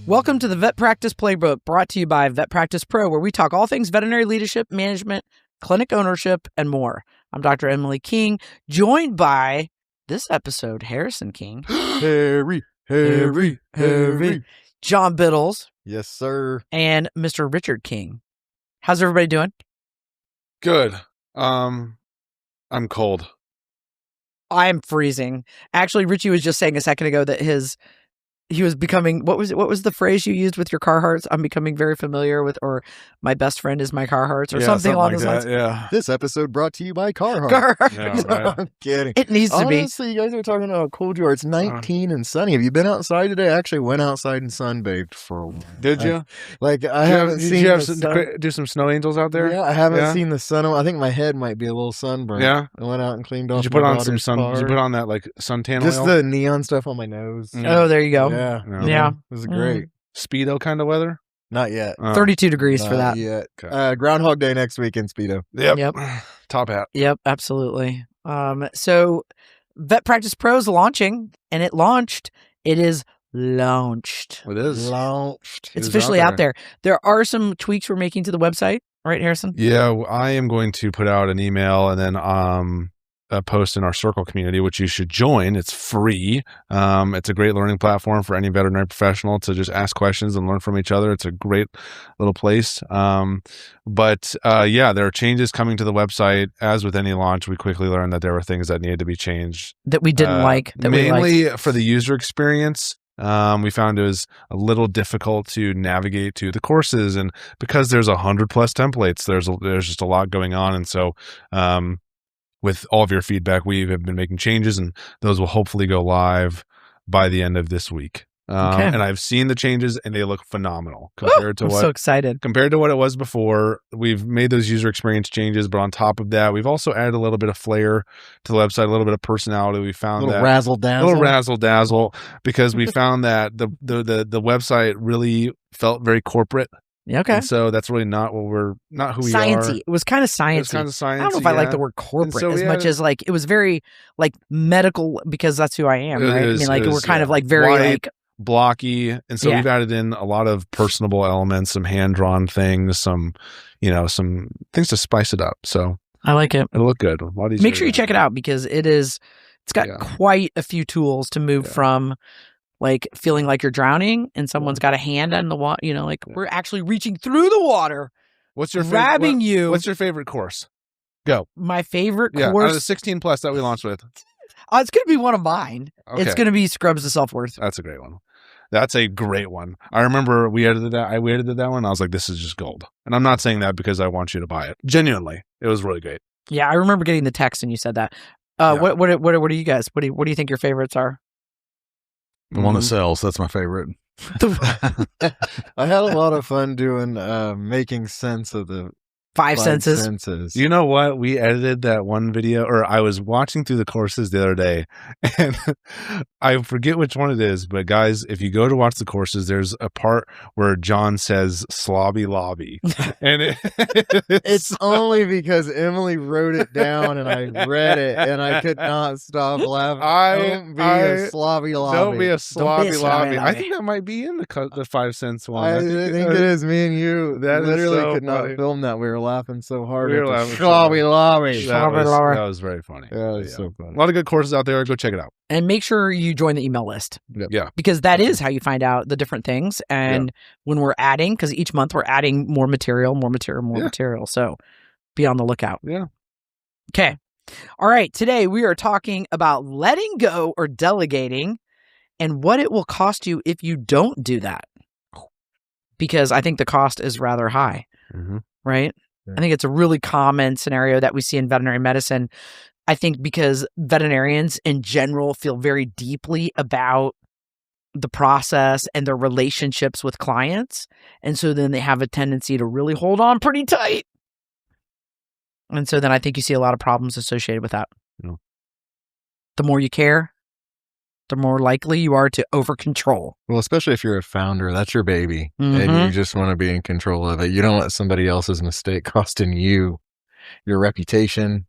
Welcome to the VetPractice Playbook, brought to you by VetPractice Pro, where we talk all things veterinary leadership, management, clinic ownership, and more. I'm Dr. Emily King, joined by, this episode, Harrison King. Harry. John Biddles. Yes, sir. And Mr. Richard King. How's everybody doing? Good. I'm cold. I'm freezing. Actually, Richie was just saying a second ago that he was becoming, what was the phrase you used with your Carhartts? I'm becoming very familiar with, or my best friend is my Carhartts, or something along those lines. Yeah. This episode brought to you by Carhartt. Carhartt. Yeah, right. I'm kidding. It needs to be. Honestly, you guys are talking about how cold you are. It's 19 and sunny. Have you been outside today? I actually went outside and sunbathed for a while. Did you? I haven't seen Did you have the sun. do some snow angels out there? Yeah, I haven't seen the sun. I think my head might be a little sunburned. Yeah. I went out and cleaned off. Did you put my on some daughter's sun? car. Did you put on that like suntan Just oil? the neon stuff on my nose. Oh, there you go. Yeah. Yeah. It was great. Speedo kind of weather? Not yet. 32 degrees for Not that. yet. Okay. Groundhog Day next week in Speedo. Yep. Top hat. Yep, absolutely. So VetPractice Pro is launching, and it launched. It is launched. It is. Launched. It's is officially out out there. There are some tweaks we're making to the website, right, Harrison? Yeah, I am going to put out an email and then a post in our Circle community, which you should join. It's free. It's a great learning platform for any veterinary professional to just ask questions and learn from each other. It's a great little place. But there are changes coming to the website. As with any launch, we quickly learned that there were things that needed to be changed. That we didn't like. That mainly we liked. for the user experience. We found it was a little difficult to navigate to the courses, and because there's 100+ templates, there's just a lot going on. And so, with all of your feedback, we have been making changes, and those will hopefully go live by the end of this week. Okay. And I've seen the changes, and they look phenomenal compared to I'm so excited. Compared to what it was before. We've made those user experience changes, but on top of that, we've also added a little bit of flair to the website, a little bit of personality. We found A little that razzle-dazzle. a little razzle-dazzle, because we found that the website really felt very corporate. Yeah, okay. And so that's really not who we Sciencey. are. It was kind of It sciencey. was kind of sciencey. I don't know if I like the word corporate so as we much added- as like it was very like medical, because that's who I am, It right? is, I mean, like it we're is, kind of yeah. like very White, like blocky, and so Yeah. we've added in a lot of personable elements, some hand-drawn things, some things to spice it up. So I like it. it'll look good. A lot easier Make sure you to check it out, because it's got Yeah. quite a few tools to move from like feeling like you're drowning and someone's got a hand on the water, we're actually reaching through the water, What's your grabbing you. What's your favorite course? Go. My favorite Yeah, out course. of the 16+ that we launched with. It's going to be one of mine. Okay. It's going to be Scrubs to Self-Worth. That's a great one. That's a great one. I remember we edited that one. And I was like, this is just gold. And I'm not saying that because I want you to buy it. Genuinely, it was really great. Yeah, I remember getting the text and you said that. Yeah. What are you guys? What do you think your favorites are? The one that sells. That's my favorite. I had a lot of fun doing making sense of the Five senses. You know what? We edited that one video, or I was watching through the courses the other day, and I forget which one it is, but guys, if you go to watch the courses, there's a part where John says slobby lobby. And It's only because Emily wrote it down and I read it and I could not stop laughing. Don't be a slobby lobby. Don't be a slobby slobby lobby. I lobby. think that might be in the 5 cents one. I think it is. Me and you That is literally so could not funny. film that. We were laughing so hard. We at were the laughing so slobby hard. lobby. That Slobby was very funny. Yeah, it was so A funny. lot of good courses out there. Go check it out. And make sure you join the email list. Yeah. Because that is how you find out the different things. And when we're adding, because each month we're adding more material. So be on the lookout. Yeah. Okay. All right. Today we are talking about letting go or delegating and what it will cost you if you don't do that. Because I think the cost is rather high, right? Yeah. I think it's a really common scenario that we see in veterinary medicine. I think because veterinarians in general feel very deeply about the process and their relationships with clients. And so then they have a tendency to really hold on pretty tight. And so then I think you see a lot of problems associated with that. Yeah. The more you care, the more likely you are to overcontrol. Well, especially if you're a founder, that's your baby, and Mhm. you just want to be in control of it. You don't let somebody else's mistake costing you your reputation,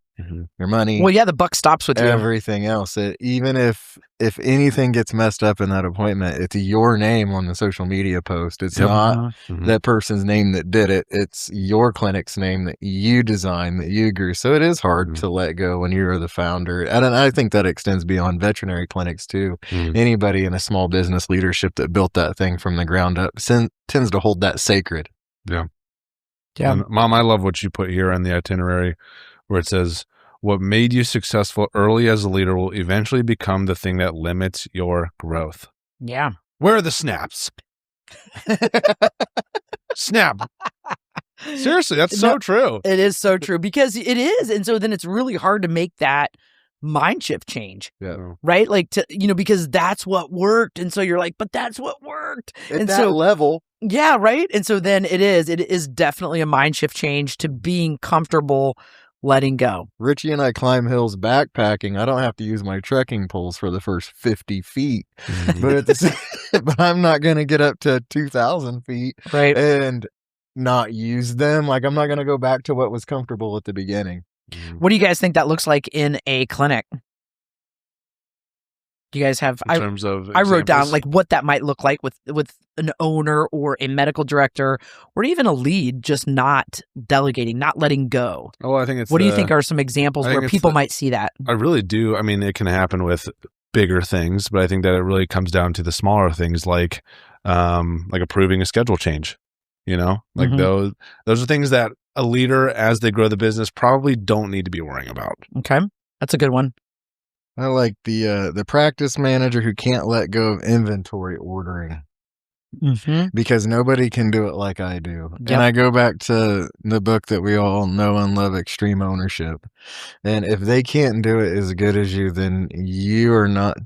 your money. Well, yeah, the buck stops with you. Everything else. Even if anything gets messed up in that appointment, it's your name on the social media post. It's not that person's name that did it. It's your clinic's name that you designed, that you grew. So it is hard to let go when you're the founder. And I think that extends beyond veterinary clinics too. Anybody in a small business leadership that built that thing from the ground up tends to hold that sacred. Yeah. And Mom, I love what you put here on the itinerary where it says, what made you successful early as a leader will eventually become the thing that limits your growth. Yeah. Where are the snaps? Snap. Seriously, that's so true. It is so true because it is. And so then it's really hard to make that mind shift change. Yeah. Right? Like, because that's what worked. And so you're like, but that's what worked. At that level. Yeah, right. And so then it is definitely a mind shift change to being comfortable letting go. Richie and I climb hills backpacking. I don't have to use my trekking poles for the first 50 feet, but but I'm not going to get up to 2,000 feet and not use them. Like, I'm not going to go back to what was comfortable at the beginning. What do you guys think that looks like in a clinic? Do you guys have? In terms of I wrote down like what that might look like with an owner or a medical director or even a lead, just not delegating, not letting go. Oh, I think it's. What do you think are some examples where people might see that? I really do. I mean, it can happen with bigger things, but I think that it really comes down to the smaller things, like approving a schedule change. You know, like those are things that a leader, as they grow the business, probably don't need to be worrying about. Okay, that's a good one. I like the practice manager who can't let go of inventory ordering because nobody can do it like I do. Yep. And I go back to the book that we all know and love, Extreme Ownership. And if they can't do it as good as you, then you are not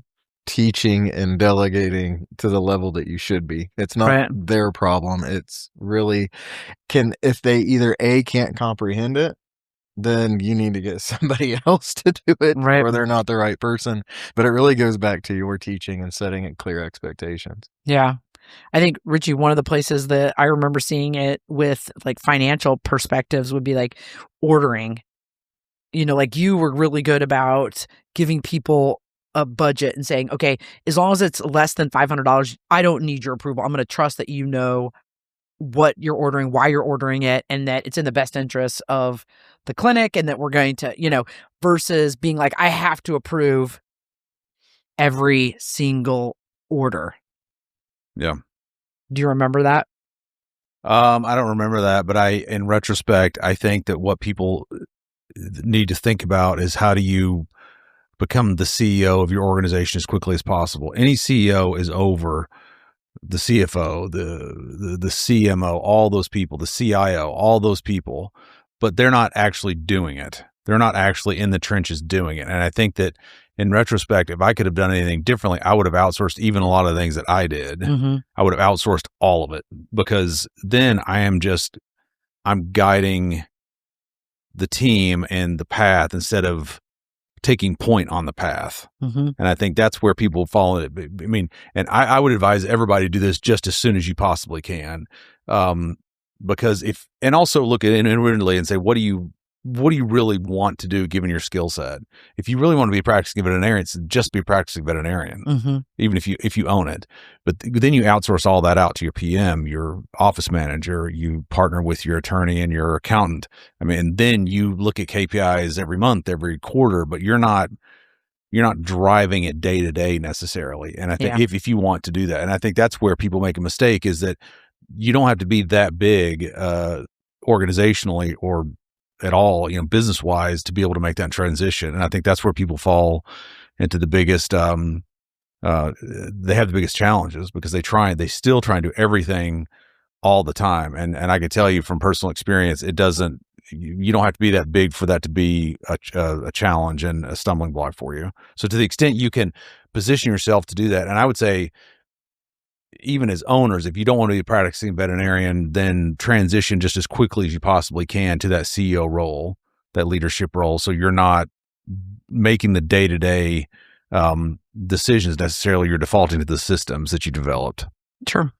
teaching and delegating to the level that you should be. It's not their problem. It's really if they either can't comprehend it, then you need to get somebody else to do it, or they're not the right person. But it really goes back to your teaching and setting it clear expectations. Yeah. I think, Richie, one of the places that I remember seeing it with like financial perspectives would be like ordering. You know, like you were really good about giving people a budget and saying, okay, as long as it's less than $500, I don't need your approval. I'm going to trust that you know what you're ordering, why you're ordering it, and that it's in the best interest of the clinic, and that we're going to, versus being like, I have to approve every single order. Yeah. Do you remember that? I don't remember that, but in retrospect, I think that what people need to think about is how do you become the CEO of your organization as quickly as possible. Any CEO is over the CFO, the CMO, all those people, the CIO, all those people, but they're not actually doing it. They're not actually in the trenches doing it. And I think that in retrospect, if I could have done anything differently, I would have outsourced even a lot of the things that I did. I would have outsourced all of it, because then I'm guiding the team and the path instead of taking point on the path. And I think that's where people fall in it. I mean, and I would advise everybody to do this just as soon as you possibly can. Because and also look at it inwardly and say, what do you really want to do given your skill set? If you really want to be a practicing veterinarian, just be a practicing veterinarian, even if you own it. But then you outsource all that out to your PM, your office manager, you partner with your attorney and your accountant. I mean, and then you look at KPIs every month, every quarter, but you're not driving it day to day necessarily. And I think if you want to do that, and I think that's where people make a mistake, is that you don't have to be that big organizationally or at all, business wise, to be able to make that transition. And I think that's where people fall into the biggest, they have the biggest challenges, because they still try and do everything all the time. And I can tell you from personal experience, you don't have to be that big for that to be a challenge and a stumbling block for you. So to the extent you can position yourself to do that, and I would say, even as owners, if you don't want to be a practicing veterinarian, then transition just as quickly as you possibly can to that CEO role, that leadership role. So you're not making the day-to-day decisions necessarily. You're defaulting to the systems that you developed. Sure.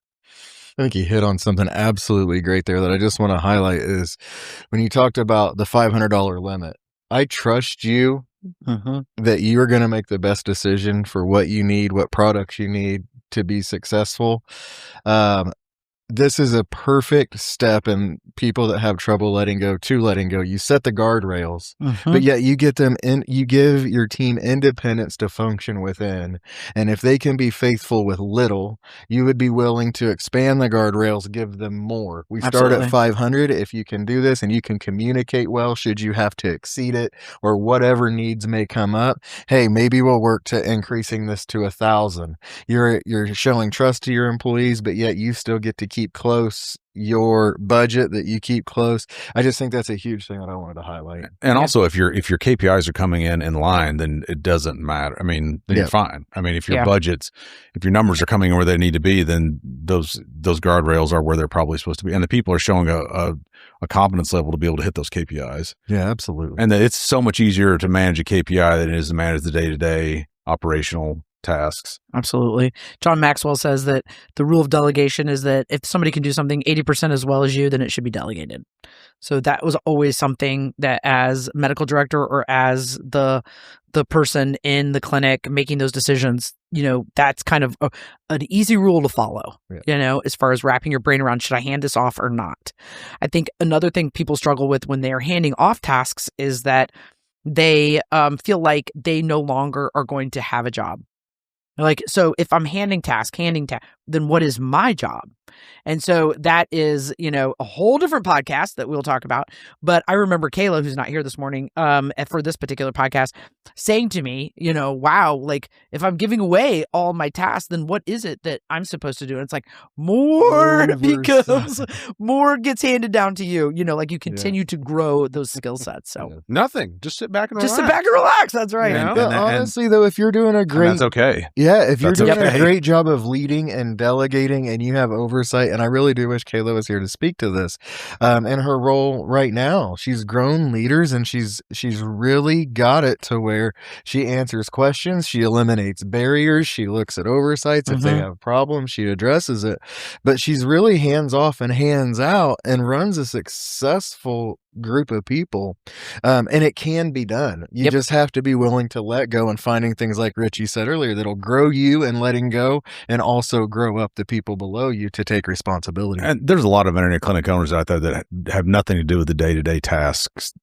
I think you hit on something absolutely great there that I just want to highlight is when you talked about the $500 limit. I trust you that you are going to make the best decision for what you need, what products you need to be successful. This is a perfect step in people that have trouble letting go to letting go. You set the guardrails, but yet you get them in, you give your team independence to function within. And if they can be faithful with little, you would be willing to expand the guardrails, give them more. We start at 500. If you can do this and you can communicate well, should you have to exceed it or whatever needs may come up, hey, maybe we'll work to increasing this to 1,000. You're showing trust to your employees, but yet you still get to keep close your budget, that you keep close. I just think that's a huge thing that I wanted to highlight. And also, if your KPIs are coming in line, then it doesn't matter. I mean, then you're fine. I mean, if your budgets, if your numbers are coming where they need to be, then those guardrails are where they're probably supposed to be, and the people are showing a competence level to be able to hit those KPIs. Yeah, absolutely. And it's so much easier to manage a KPI than it is to manage the day-to-day operational tasks. Absolutely. John Maxwell says that the rule of delegation is that if somebody can do something 80% as well as you, then it should be delegated. So that was always something that as medical director or as the person in the clinic making those decisions, that's kind of an easy rule to follow, as far as wrapping your brain around, should I hand this off or not? I think another thing people struggle with when they are handing off tasks is that they feel like they no longer are going to have a job. Like, so if I'm handing task, then what is my job? And so that is, a whole different podcast that we'll talk about. But I remember Kayla, who's not here this morning, for this particular podcast, saying to me, wow, like if I'm giving away all my tasks, then what is it that I'm supposed to do? And it's like more because more gets handed down to you, like you continue to grow those skill sets. So nothing, just sit back and relax. Just sit back and relax. That's right. Honestly, though, if you're doing a great, that's okay. Yeah, if you're doing a great job of leading and delegating and you have oversight, and I really do wish Kayla was here to speak to this, in her role right now, she's grown leaders and she's really got it to where she answers questions, she eliminates barriers, she looks at oversights. If they have problems, she addresses it, but she's really hands off and hands out and runs a successful group of people, and it can be done. You just have to be willing to let go and finding things like Richie said earlier that'll grow you and letting go and also grow up the people below you to take responsibility. And there's a lot of veterinary clinic owners out there that have nothing to do with the day-to-day tasks,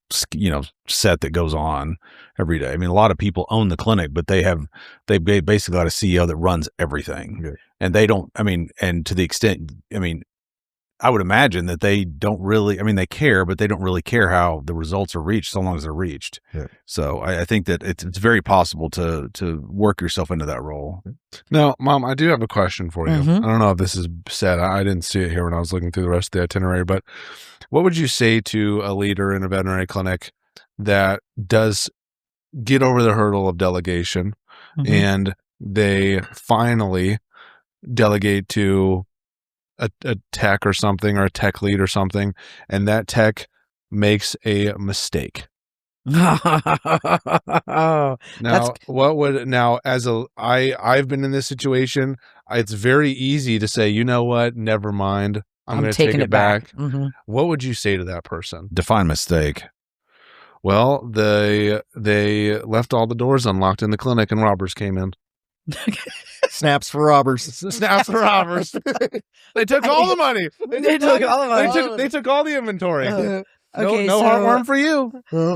set that goes on every day. I mean, a lot of people own the clinic, but they basically got a CEO that runs everything. And they don't, and to the extent, I would imagine that they don't really, they care, but they don't really care how the results are reached so long as they're reached. So I think that it's very possible to work yourself into that role. Now, Mom, I do have a question for you. I don't know if this is said. I didn't see it here when I was looking through the rest of the itinerary, but what would you say to a leader in a veterinary clinic that does get over the hurdle of delegation and they finally delegate to a tech or something, or a tech lead or something, and that tech makes a mistake? I've been in this situation. It's very easy to say, you know what, never mind, I'm going to take it back. What would you say to that person? Define mistake. Well, they left all the doors unlocked in the clinic and robbers came in. Snaps for robbers. Snaps for robbers. They took all the money. They took all the money. They took all the inventory. Okay, no heartworm for you.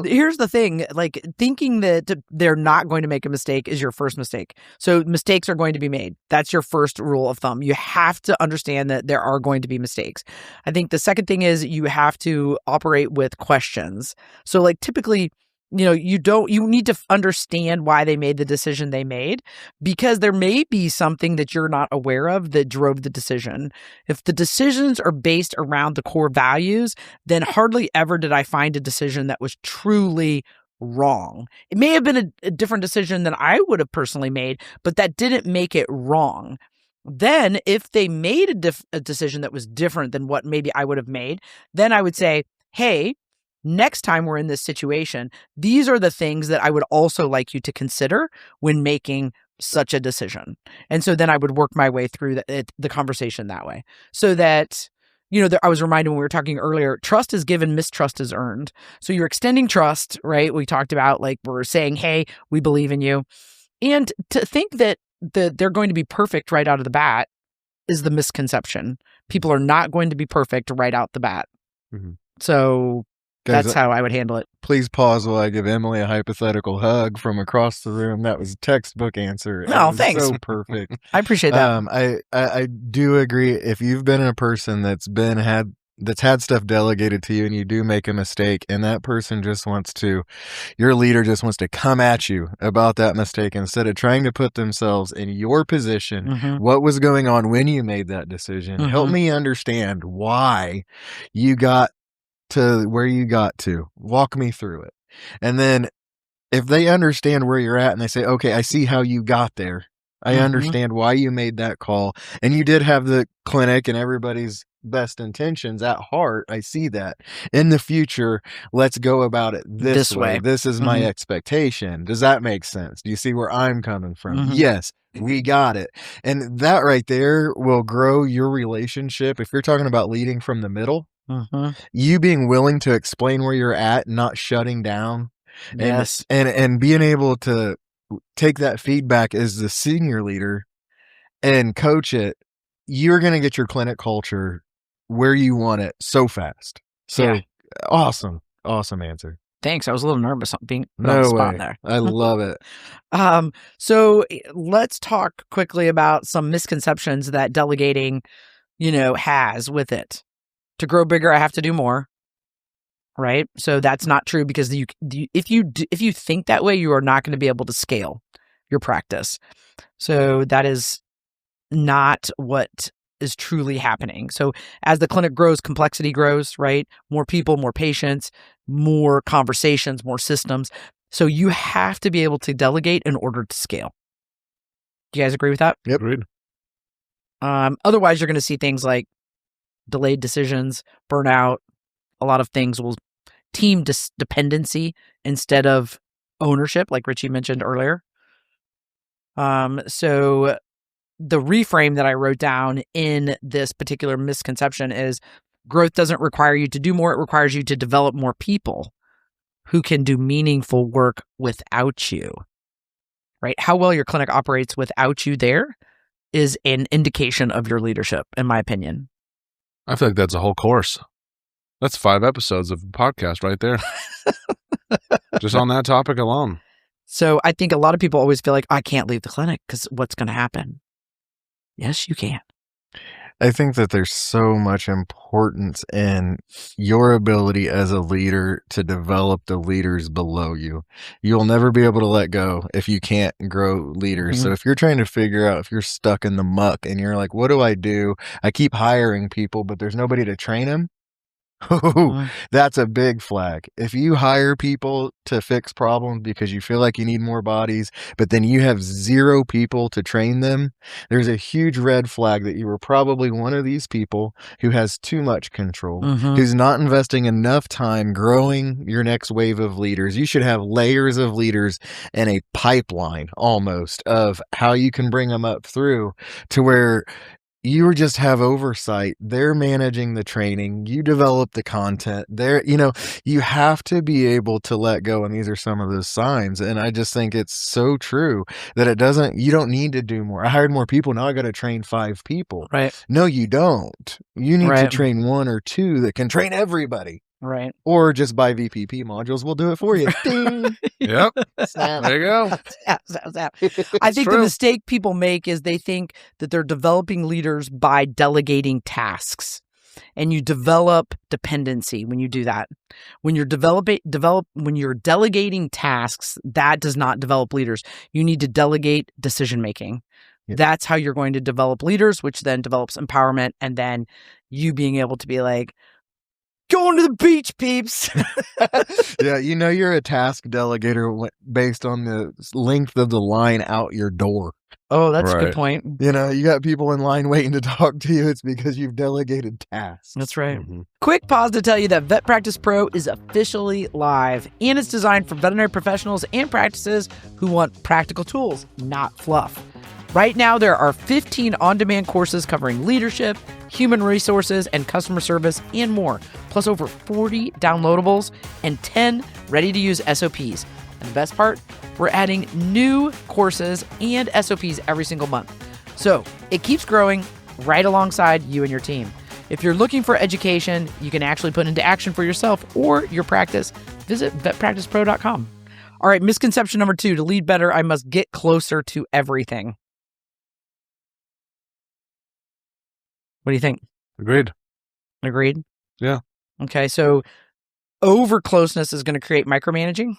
Here's the thing, like thinking that they're not going to make a mistake is your first mistake. So mistakes are going to be made. That's your first rule of thumb. You have to understand that there are going to be mistakes. I think the second thing is you have to operate with questions. So like typically, you need to understand why they made the decision they made, because there may be something that you're not aware of that drove the decision. If the decisions are based around the core values, then hardly ever did I find a decision that was truly wrong. It may have been a different decision than I would have personally made, but that didn't make it wrong. Then if they made a decision that was different than what maybe I would have made, then I would say, hey, next time we're in this situation, these are the things that I would also like you to consider when making such a decision. And so then I would work my way through the conversation that way, so that, I was reminded when we were talking earlier, trust is given, mistrust is earned. So you're extending trust, right? We talked about, like, we're saying, hey, we believe in you. And to think that they're going to be perfect right out of the bat is the misconception. People are not going to be perfect right out the bat. Mm-hmm. So guys, that's how I would handle it. Please pause while I give Emily a hypothetical hug from across the room. That was a textbook answer. No, thanks. So perfect. I appreciate that. I do agree. If you've been a person that's had stuff delegated to you and you do make a mistake, and that person your leader just wants to come at you about that mistake instead of trying to put themselves in your position, mm-hmm. what was going on when you made that decision. Mm-hmm. Help me understand why you got to where you got to. Walk me through it. And then if they understand where you're at and they say, okay, I see how you got there. I mm-hmm. understand why you made that call. And you did have the clinic and everybody's best intentions at heart. I see that. In the future, let's go about it this way. This is mm-hmm. my expectation. Does that make sense? Do you see where I'm coming from? Mm-hmm. Yes, we got it. And that right there will grow your relationship. If you're talking about leading from the middle, mm-hmm. you being willing to explain where you're at, not shutting down. Yes. And being able to take that feedback as the senior leader and coach it, you're going to get your clinic culture where you want it so fast. So awesome answer. Thanks. I was a little nervous being put on the spot there. I love it. So let's talk quickly about some misconceptions that delegating, has with it. To grow bigger, I have to do more. Right? So that's not true, because if you think that way, you are not going to be able to scale your practice. So that is not what is truly happening. So as the clinic grows, complexity grows, right? More people, more patients, more conversations, more systems. So you have to be able to delegate in order to scale. Do you guys agree with that? Yep. Agreed. Otherwise, you're going to see things like delayed decisions, burnout. A lot of things will team dependency instead of ownership, like Richie mentioned earlier. So the reframe that I wrote down in this particular misconception is growth doesn't require you to do more. It requires you to develop more people who can do meaningful work without you, right? How well your clinic operates without you there is an indication of your leadership, in my opinion. I feel like that's a whole course. That's 5 episodes of the podcast right there. Just on that topic alone. So I think a lot of people always feel like, I can't leave the clinic because what's going to happen? Yes, you can. I think that there's so much importance in your ability as a leader to develop the leaders below you. You'll never be able to let go if you can't grow leaders. Mm-hmm. So if you're trying to figure out, if you're stuck in the muck and you're like, what do? I keep hiring people, but there's nobody to train them. That's a big flag. If you hire people to fix problems because you feel like you need more bodies, but then you have 0 people to train them, there's a huge red flag that you were probably one of these people who has too much control, mm-hmm. who's not investing enough time growing your next wave of leaders. You should have layers of leaders and a pipeline almost of how you can bring them up through to where you just have oversight. They're managing the training. You develop the content. You have to be able to let go. And these are some of those signs. And I just think it's so true that you don't need to do more. I hired more people. Now I got to train 5 people. Right. No, you don't. You need to train 1 or 2 that can train everybody. Right. Or just buy VPP modules. We'll do it for you. Ding. Yep. There you go. Snap. I think the mistake people make is they think that they're developing leaders by delegating tasks. And you develop dependency when you do that. When you're when you're delegating tasks, that does not develop leaders. You need to delegate decision making. Yep. That's how you're going to develop leaders, which then develops empowerment, and then you being able to be like, going to the beach, peeps. Yeah, you're a task delegator based on the length of the line out your door. Oh, that's a good point. You got people in line waiting to talk to you. It's because you've delegated tasks. That's right. Quick pause to tell you that VetPractice Pro is officially live, and it's designed for veterinary professionals and practices who want practical tools, not fluff. Right now, there are 15 on-demand courses covering leadership, human resources, and customer service, and more, plus over 40 downloadables and 10 ready-to-use SOPs. And the best part, we're adding new courses and SOPs every single month. So it keeps growing right alongside you and your team. If you're looking for education you can actually put into action for yourself or your practice, visit vetpracticepro.com. All right, misconception number 2, to lead better, I must get closer to everything. What do you think? Agreed. Yeah. Okay, so over closeness is going to create micromanaging.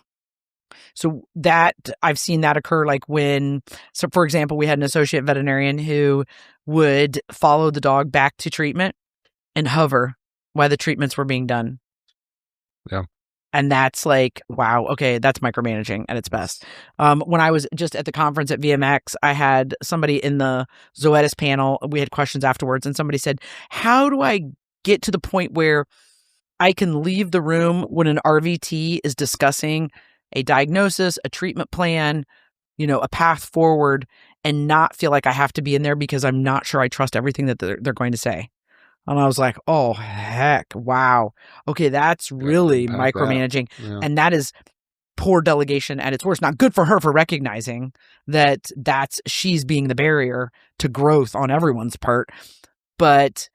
So that I've seen that occur so for example, we had an associate veterinarian who would follow the dog back to treatment and hover while the treatments were being done. Yeah. And that's wow, okay, that's micromanaging at its best. When I was just at the conference at VMX, I had somebody in the Zoetis panel. We had questions afterwards, and somebody said, how do I get to the point where I can leave the room when an RVT is discussing a diagnosis, a treatment plan, a path forward, and not feel like I have to be in there because I'm not sure I trust everything that they're going to say? And I was like, oh, heck, wow. Okay, that's really micromanaging. Yeah. And that is poor delegation at its worst. Not good for her for recognizing that she's being the barrier to growth on everyone's part. But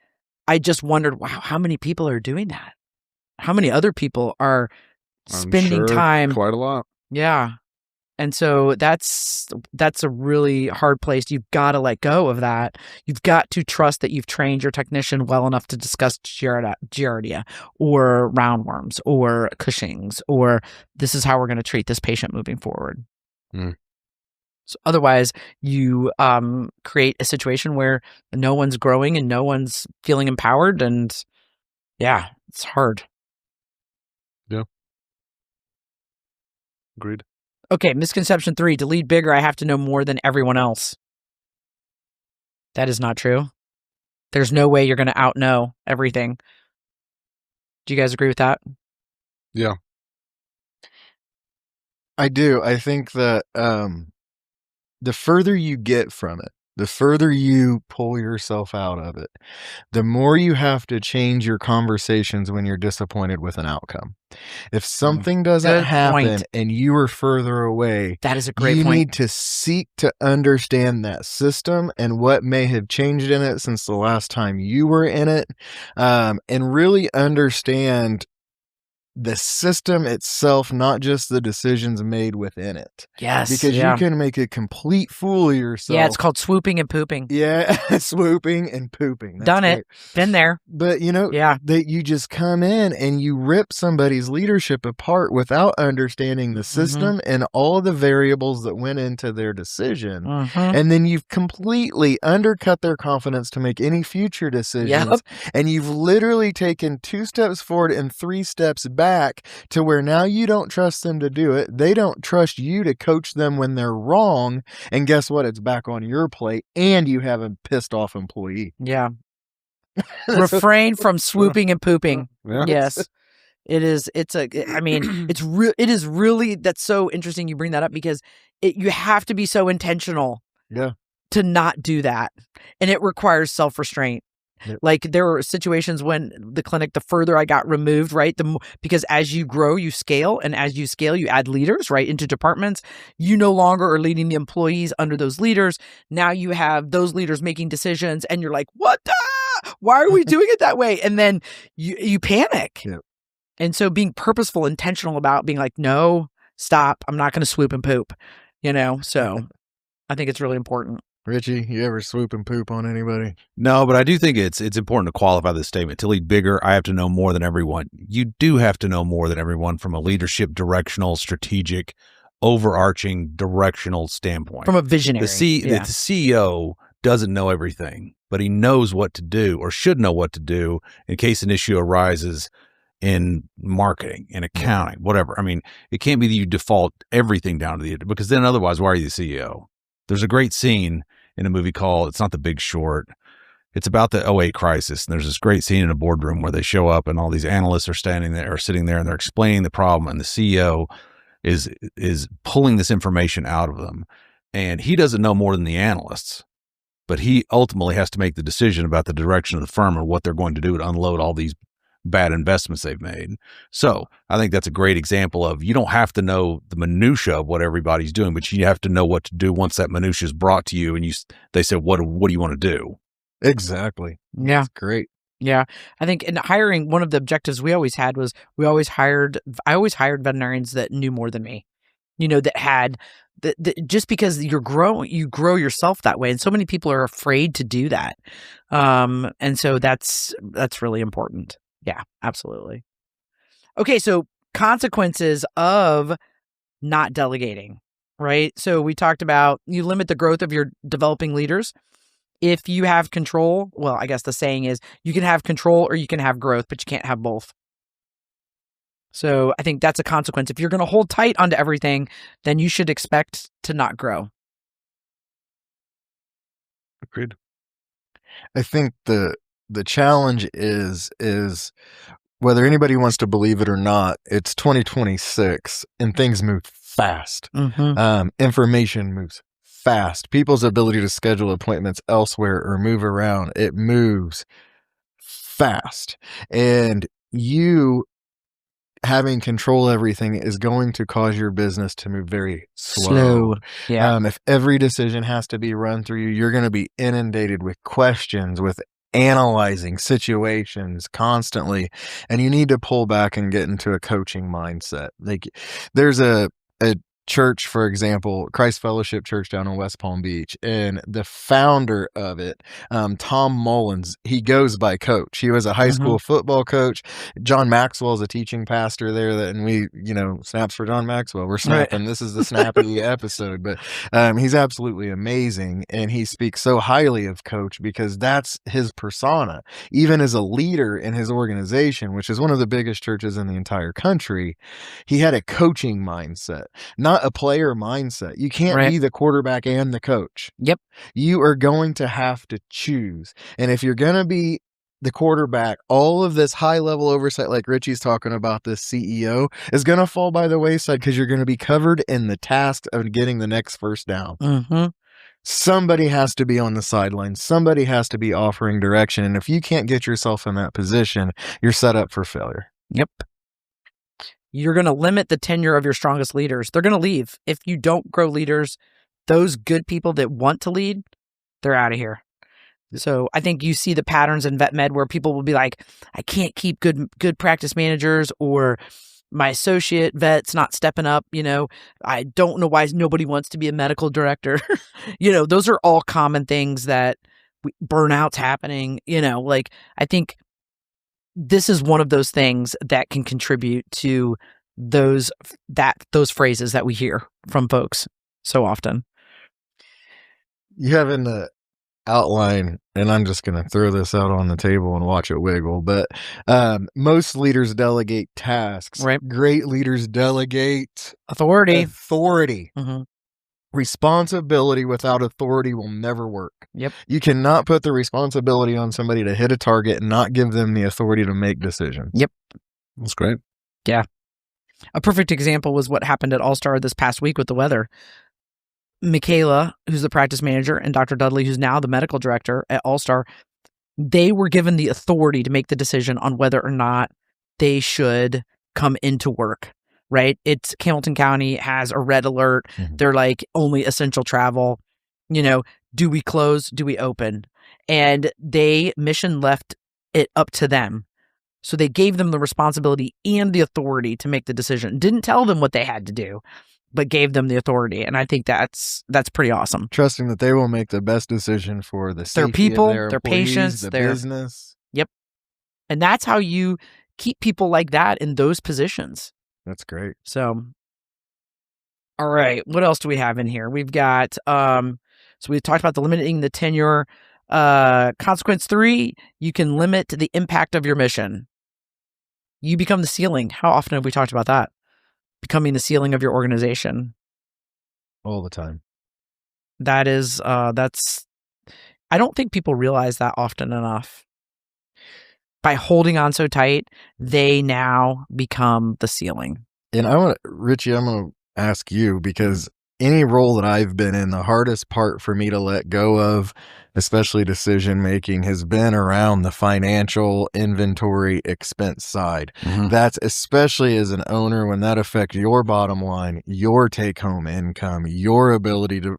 I just wondered, wow, how many people are doing that? How many other people are spending time? Quite a lot. Yeah. And so that's a really hard place. You've got to let go of that. You've got to trust that you've trained your technician well enough to discuss Giardia or roundworms or Cushing's, or this is how we're going to treat this patient moving forward. So otherwise, you create a situation where no one's growing and no one's feeling empowered, and yeah, it's hard. Yeah. Agreed. Okay, misconception 3, to lead bigger, I have to know more than everyone else. That is not true. There's no way you're going to outknow everything. Do you guys agree with that? Yeah. I do. I think that the further you get from it, the further you pull yourself out of it, the more you have to change your conversations when you're disappointed with an outcome. If something doesn't happen and you are further away, that is a great point. You point. need to seek to understand that system and what may have changed in it since the last time you were in it, and really understand the system itself, not just the decisions made within it. Yes. Because you can make a complete fool of yourself. Yeah, it's called swooping and pooping. Yeah, swooping and pooping. That's Done great. it. Been there. But, that you just come in and you rip somebody's leadership apart without understanding the system and all the variables that went into their decision. And then you've completely undercut their confidence to make any future decisions. Yep. And you've literally taken 2 steps forward and 3 steps back to where now you don't trust them to do it. They don't trust you to coach them when they're wrong. And guess what? It's back on your plate and you have a pissed off employee. Yeah. Refrain from swooping and pooping. Yeah. Yes. It is. It is really, that's so interesting you bring that up, because you have to be so intentional to not do that. And it requires self-restraint. Yep. Like there were situations when the clinic, the further I got removed, right? Because as you grow, you scale, and as you scale, you add leaders, right, into departments. You no longer are leading the employees under those leaders. Now you have those leaders making decisions, and you're like, "What? Why are we doing it that way?" And then you panic. Yep. And so being purposeful, intentional about being like, "No, stop! I'm not going to swoop and poop," So I think it's really important. Richie, you ever swoop and poop on anybody? No, but I do think it's important to qualify this statement. To lead bigger, I have to know more than everyone. You do have to know more than everyone from a leadership, directional, strategic, overarching, directional standpoint. From a visionary. The CEO doesn't know everything, but he knows what to do, or should know what to do in case an issue arises in marketing, in accounting, whatever. I mean, it can't be that you default everything down to because then otherwise, why are you the CEO? There's a great scene in a movie called, it's not The Big Short. It's about the 2008 crisis. And there's this great scene in a boardroom where they show up and all these analysts are standing there or sitting there and they're explaining the problem. And the CEO is pulling this information out of them. And he doesn't know more than the analysts, but he ultimately has to make the decision about the direction of the firm and what they're going to do to unload all these bad investments they've made. So I think that's a great example of, you don't have to know the minutia of what everybody's doing, but you have to know what to do once that minutia is brought to you and they say, what do you want to do? Exactly. Yeah. That's great. Yeah. I think in hiring, one of the objectives we always had was I always hired veterinarians that knew more than me, that had just because you grow yourself that way. And so many people are afraid to do that. And so that's really important. Yeah, absolutely. Okay. So consequences of not delegating, right? So we talked about, you limit the growth of your developing leaders. If you have control, well, I guess the saying is you can have control or you can have growth, but you can't have both. So I think that's a consequence. If you're going to hold tight onto everything, then you should expect to not grow. Agreed. I think the challenge is whether anybody wants to believe it or not, it's 2026 and things move fast. Mm-hmm. Information moves fast. People's ability to schedule appointments elsewhere or move around, it moves fast. And you having control of everything is going to cause your business to move very slow. Yeah. If every decision has to be run through you, you're going to be inundated with questions, with analyzing situations constantly, and you need to pull back and get into a coaching mindset. Like, there's a church, for example, Christ Fellowship Church down in West Palm Beach, and the founder of it, Tom Mullins, he goes by coach. He was a high school football coach. John Maxwell is a teaching pastor there, and we, snaps for John Maxwell. We're snapping. Right. This is the snappy episode, but he's absolutely amazing, and he speaks so highly of coach because that's his persona. Even as a leader in his organization, which is one of the biggest churches in the entire country, he had a coaching mindset, not a player mindset. You can't be the quarterback and the coach. Yep. You are going to have to choose. And if you're going to be the quarterback, all of this high level oversight, like Richie's talking about, this CEO, is going to fall by the wayside because you're going to be covered in the task of getting the next first down. Mm-hmm. Somebody has to be on the sidelines. Somebody has to be offering direction. And if you can't get yourself in that position, you're set up for failure. Yep. You're going to limit the tenure of your strongest leaders. They're going to leave. If you don't grow leaders, those good people that want to lead, they're out of here. So I think you see the patterns in vet med where people will be like, I can't keep good practice managers, or my associate vet's not stepping up. I don't know why nobody wants to be a medical director. Those are all common things that burnout's happening. I think this is one of those things that can contribute to those phrases that we hear from folks so often. You have in the outline, and I'm just going to throw this out on the table and watch it wiggle, but most leaders delegate tasks. Right. Great leaders delegate authority. Mm-hmm. Responsibility without authority will never work. Yep. You cannot put the responsibility on somebody to hit a target and not give them the authority to make decisions. Yep. That's great. Yeah. A perfect example was what happened at All-Star this past week with the weather. Michaela, who's the practice manager, and Dr. Dudley, who's now the medical director at All-Star, they were given the authority to make the decision on whether or not they should come into work. Right? It's Hamilton County has a red alert. Mm-hmm. They're like only essential travel. Do we close? Do we open? And mission left it up to them. So they gave them the responsibility and the authority to make the decision. Didn't tell them what they had to do, but gave them the authority. And I think that's pretty awesome. Trusting that they will make the best decision for the safety their people, of their patients, their business. Yep. And that's how you keep people like that in those positions. That's great. So, all right. What else do we have in here? We've got, so we talked about limiting the tenure. Consequence 3, you can limit the impact of your mission. You become the ceiling. How often have we talked about that? Becoming the ceiling of your organization. All the time. That is, that's, I don't think people realize that often enough. By holding on so tight, they now become the ceiling. And Richie, I'm going to ask you, because any role that I've been in, the hardest part for me to let go of, especially decision making, has been around the financial inventory expense side. Mm-hmm. That's especially as an owner, when that affects your bottom line, your take home income, your ability to,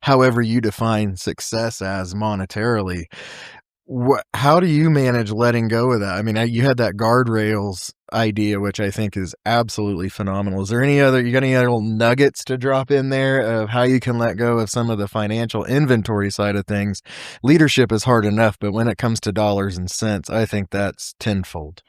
however you define success as monetarily. How do you manage letting go of that? I mean, you had that guardrails idea, which I think is absolutely phenomenal. Is there you got any other little nuggets to drop in there of how you can let go of some of the financial inventory side of things? Leadership is hard enough, but when it comes to dollars and cents, I think that's tenfold.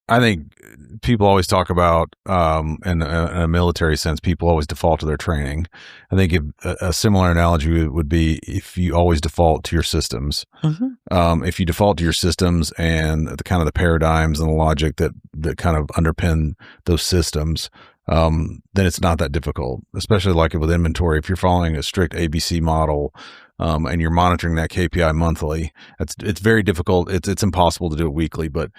I think people always talk about, in a military sense, people always default to their training. I think a similar analogy would be if you always default to your systems. Mm-hmm. If you default to your systems and the kind of the paradigms and the logic that kind of underpin those systems, then it's not that difficult, especially like with inventory. If you're following a strict ABC model, and you're monitoring that KPI monthly, it's very difficult. It's impossible to do it weekly, but,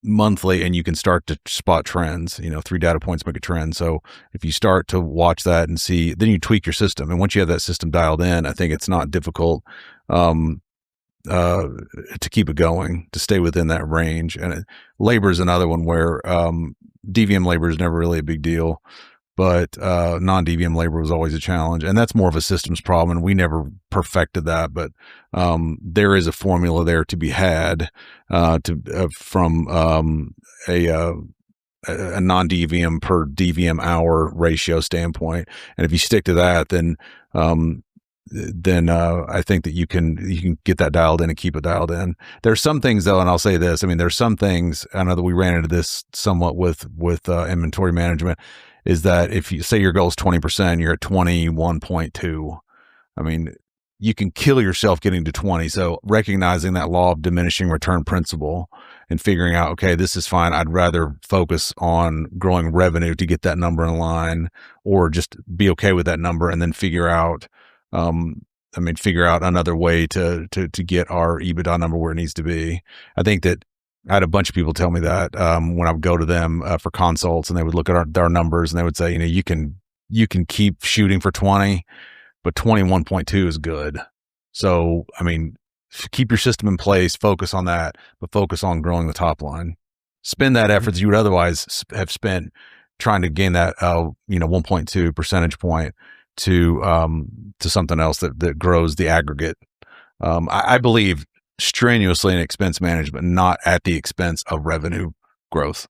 monthly, and you can start to spot trends. 3 data points make a trend. So if you start to watch that and see, then you tweak your system. And once you have that system dialed in, I think it's not difficult to keep it going, to stay within that range. And labor is another one where DVM labor is never really a big deal, but non-DVM labor was always a challenge. And that's more of a systems problem, and we never perfected that. But there is a formula there to be had from a non-DVM per DVM hour ratio standpoint. And if you stick to that, then I think that you can get that dialed in and keep it dialed in. There's some things though, and I'll say this, I mean, there's some things, I know that we ran into this somewhat with inventory management, is that if you say your goal is 20%, you're at 21.2. I mean, you can kill yourself getting to 20. So recognizing that law of diminishing return principle and figuring out, okay, this is fine. I'd rather focus on growing revenue to get that number in line, or just be okay with that number and then figure out another way to get our EBITDA number where it needs to be. I think that I had a bunch of people tell me that when I would go to them for consults, and they would look at our numbers and they would say, you can keep shooting for 20, but 21.2 is good. So, I mean, keep your system in place, focus on that, but focus on growing the top line. Spend that effort that you would otherwise have spent trying to gain that 1.2 percentage point to something else that grows the aggregate. I believe strenuously in expense management, not at the expense of revenue growth.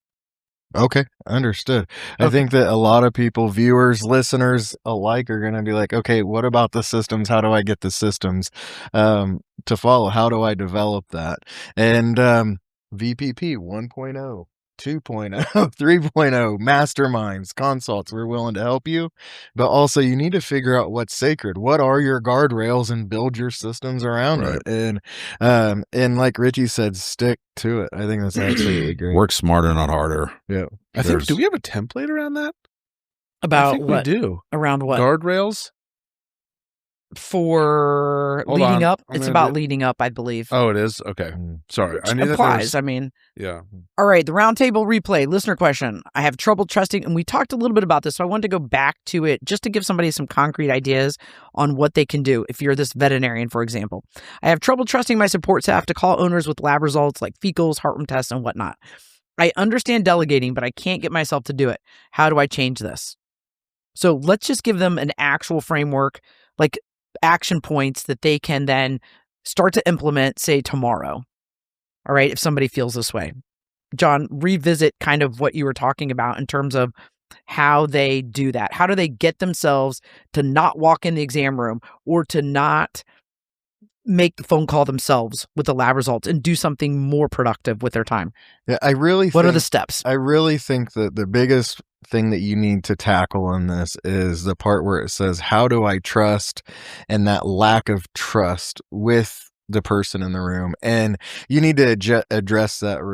Okay, understood. Okay. I think that a lot of people, viewers, listeners alike, are going to be like, okay, what about the systems? How do I get the systems to follow? How do I develop that? And VPP 1.0, 2.0, 3.0, masterminds, consults, we're willing to help you. But also you need to figure out what's sacred. What are your guardrails, and build your systems around it. And like Richie said, stick to it. I think that's absolutely great. Work smarter, not harder. Yeah. I think, do we have a template around that? About I think what? We do. Around what? Guardrails? For Hold leading on. up? It's about leading up, I believe. Oh, it is? Okay. Sorry. I knew applies. I mean, yeah. All right. The Roundtable Replay listener question. I have trouble trusting, and we talked a little bit about this, so I wanted to go back to it just to give somebody some concrete ideas on what they can do. If you're this veterinarian, for example, I have trouble trusting my support staff to call owners with lab results like fecals, heartworm tests, and whatnot. I understand delegating, but I can't get myself to do it. How do I change this? So let's just give them an actual framework, like action points that they can then start to implement, say, tomorrow. All right, if somebody feels this way. John, revisit kind of what you were talking about in terms of how they do that. How do they get themselves to not walk in the exam room, or to not make the phone call themselves with the lab results, and do something more productive with their time? Yeah, what are the steps? I really think that the biggest thing that you need to tackle in this is the part where it says, how do I trust? And that lack of trust with the person in the room. And you need to address that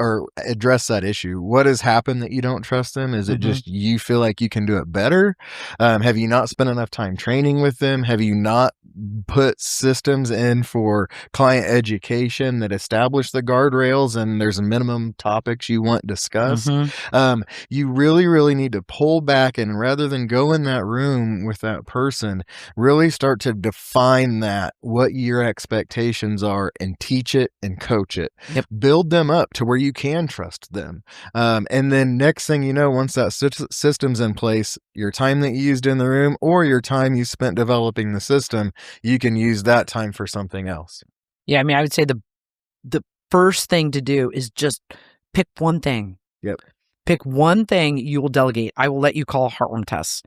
or address that issue. What has happened that you don't trust them? Is it just you feel like you can do it better? Have you not spent enough time training with them? Have you not put systems in for client education that establish the guardrails and there's minimum topics you want discussed? You really, really need to pull back, and rather than go in that room with that person, really start to define what your expectations are, and teach it and coach it. Build them up to where you can trust them. And then next thing you know, once that system's in place, your time that you used in the room or your time you spent developing the system, you can use that time for something else. Yeah, I mean, I would say the first thing to do is just pick one thing. Pick one thing you will delegate. I will let you call heartworm tests.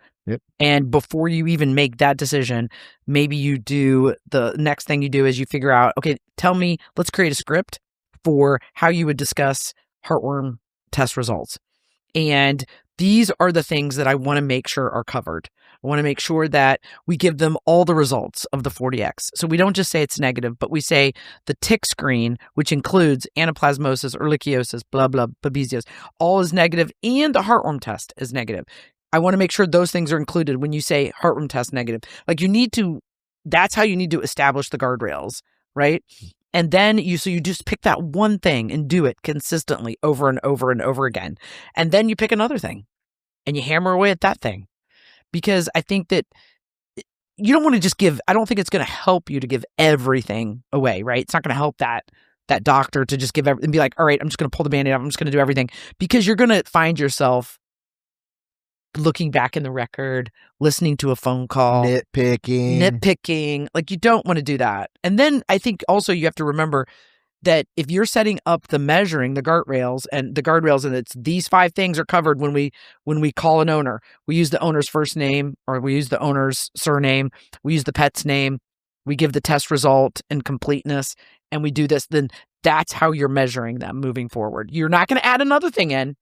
And before you even make that decision, maybe the next thing you do is you figure out, okay, let's create a script for how you would discuss heartworm test results. And these are the things that I want to make sure are covered. I want to make sure that we give them all the results of the 40X. So we don't just say it's negative, but we say the tick screen, which includes anaplasmosis, ehrlichiosis, blah, blah, babesiosis, all is negative, and the heartworm test is negative. I want to make sure those things are included when you say heartworm test negative. Like that's how you need to establish the guardrails, right? And then you just pick that one thing and do it consistently over and over and over again. And then you pick another thing and you hammer away at that thing. Because I think that you don't want to just I don't think it's going to help you to give everything away, right? It's not going to help that doctor to just give everything and be like, all right, I'm just going to pull the Band-Aid off. I'm just going to do everything. Because you're going to find yourself looking back in the record, listening to a phone call, nitpicking. Like, you don't want to do that. And then I think also you have to remember that if you're setting up the guardrails, and it's these 5 things are covered when we call an owner. We use the owner's first name, or we use the owner's surname. We use the pet's name. We give the test result and completeness, and we do this. Then that's how you're measuring them moving forward. You're not going to add another thing in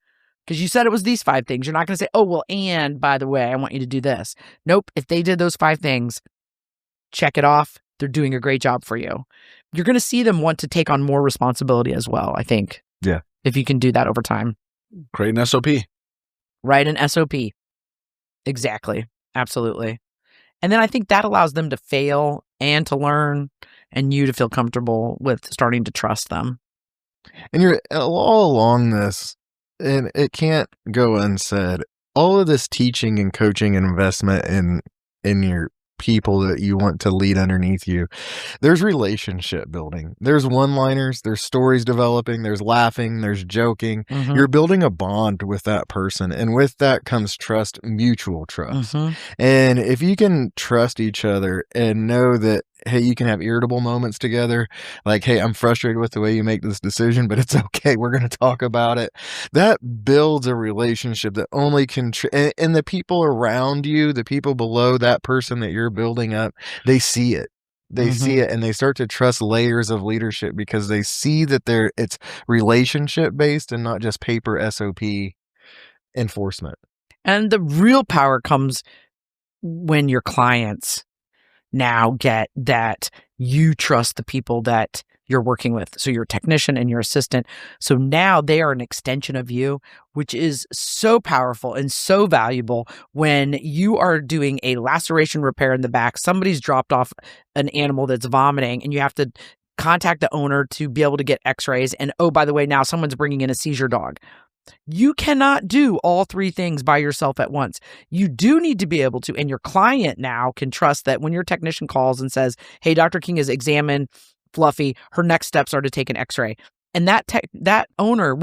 because you said it was these 5 things. You're not going to say, oh, well, and by the way, I want you to do this. Nope. If they did those 5 things, check it off. They're doing a great job for you. You're going to see them want to take on more responsibility as well, I think. Yeah. If you can do that over time. Create an SOP. Write an SOP. Exactly. Absolutely. And then I think that allows them to fail and to learn, and you to feel comfortable with starting to trust them. And you're all along this, and it can't go unsaid, all of this teaching and coaching and investment in your people that you want to lead underneath you, there's relationship building, there's one-liners, there's stories developing, there's laughing, there's joking. You're building a bond with that person, and with that comes trust, mutual trust. And if you can trust each other and know that, hey, you can have irritable moments together, like, hey, I'm frustrated with the way you make this decision, but it's okay, we're going to talk about it. That builds a relationship that only can and the people around you, the people below that person that you're building up, they see it. They see it, and they start to trust layers of leadership because they see that it's relationship based and not just paper SOP enforcement. And the real power comes when your clients now get that you trust the people that you're working with. So your technician and your assistant. So now they are an extension of you, which is so powerful and so valuable when you are doing a laceration repair in the back. Somebody's dropped off an animal that's vomiting, and you have to contact the owner to be able to get x-rays. And oh, by the way, now someone's bringing in a seizure dog. You cannot do all 3 things by yourself at once. You do need to be able to, and your client now can trust that when your technician calls and says, hey, Dr. King has examined Fluffy, her next steps are to take an x-ray. And that owner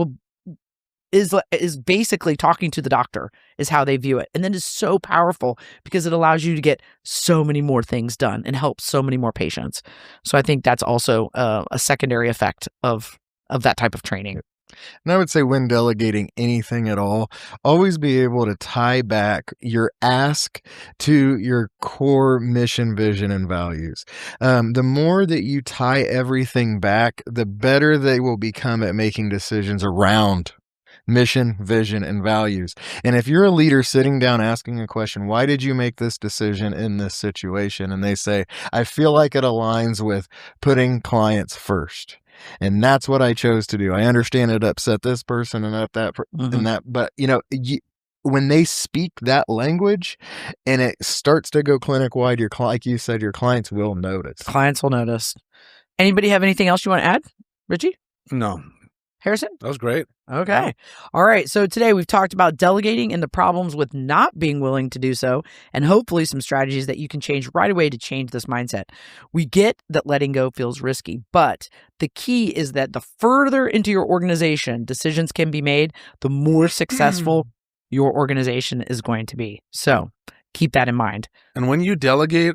is basically talking to the doctor, is how they view it. And then it's so powerful because it allows you to get so many more things done and help so many more patients. So I think that's also a secondary effect of that type of training. And I would say when delegating anything at all, always be able to tie back your ask to your core mission, vision, and values. The more that you tie everything back, the better they will become at making decisions around mission, vision, and values. And if you're a leader sitting down asking a question, why did you make this decision in this situation? And they say, I feel like it aligns with putting clients first. And that's what I chose to do. I understand it upset this person and up that and that, but when they speak that language and it starts to go clinic wide, like you said, your clients will notice. Clients will notice. Anybody have anything else you want to add, Richie? No. Harrison? That was great. Okay. All right. So today we've talked about delegating and the problems with not being willing to do so, and hopefully some strategies that you can change right away to change this mindset. We get that letting go feels risky, but the key is that the further into your organization decisions can be made, the more successful your organization is going to be. So keep that in mind. And when you delegate,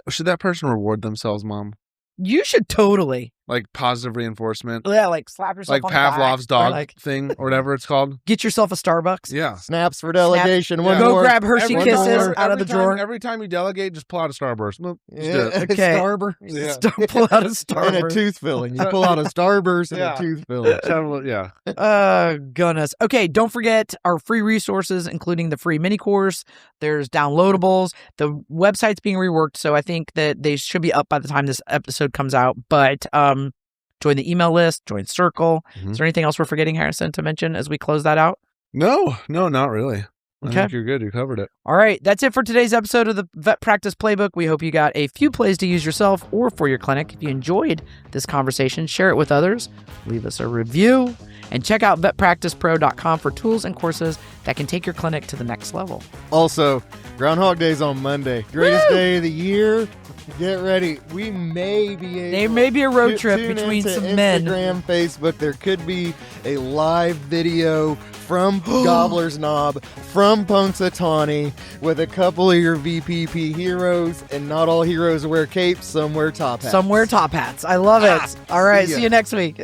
should that person reward themselves, Mom? You should totally. Like positive reinforcement. Yeah, like slap yourself like on Pavlov's the back, dog thing or whatever it's called. Get yourself a Starbucks. Yeah. Snaps for delegation. Snap. Go grab Hershey Kisses out of the drawer. Every time you delegate, just pull out a Starburst. Just do it. Okay. Starburst. Yeah. Pull out a Starburst. And a tooth filling. You pull out a Starburst and a tooth filling. Yeah. Goodness. Okay, don't forget our free resources, including the free mini course. There's downloadables. The website's being reworked, so I think that they should be up by the time this episode comes out. But join the email list, join Circle. Is there anything else we're forgetting, Harrison, to mention as we close that out? No, not really. I Okay. think you're good. You covered it. All right. That's it for today's episode of the Vet Practice Playbook. We hope you got a few plays to use yourself or for your clinic. If you enjoyed this conversation, share it with others, leave us a review, and check out vetpracticepro.com for tools and courses that can take your clinic to the next level. Also, Groundhog Day's on Monday. Greatest day of the year. Get ready. We may be able There may be a road trip tune between into some men. Instagram, Facebook. There could be a live video from Gobbler's Knob, from Punxsutawney, with a couple of your VPP heroes. And not all heroes wear capes. Some wear top hats. Some wear top hats. I love it. All right. See you next week.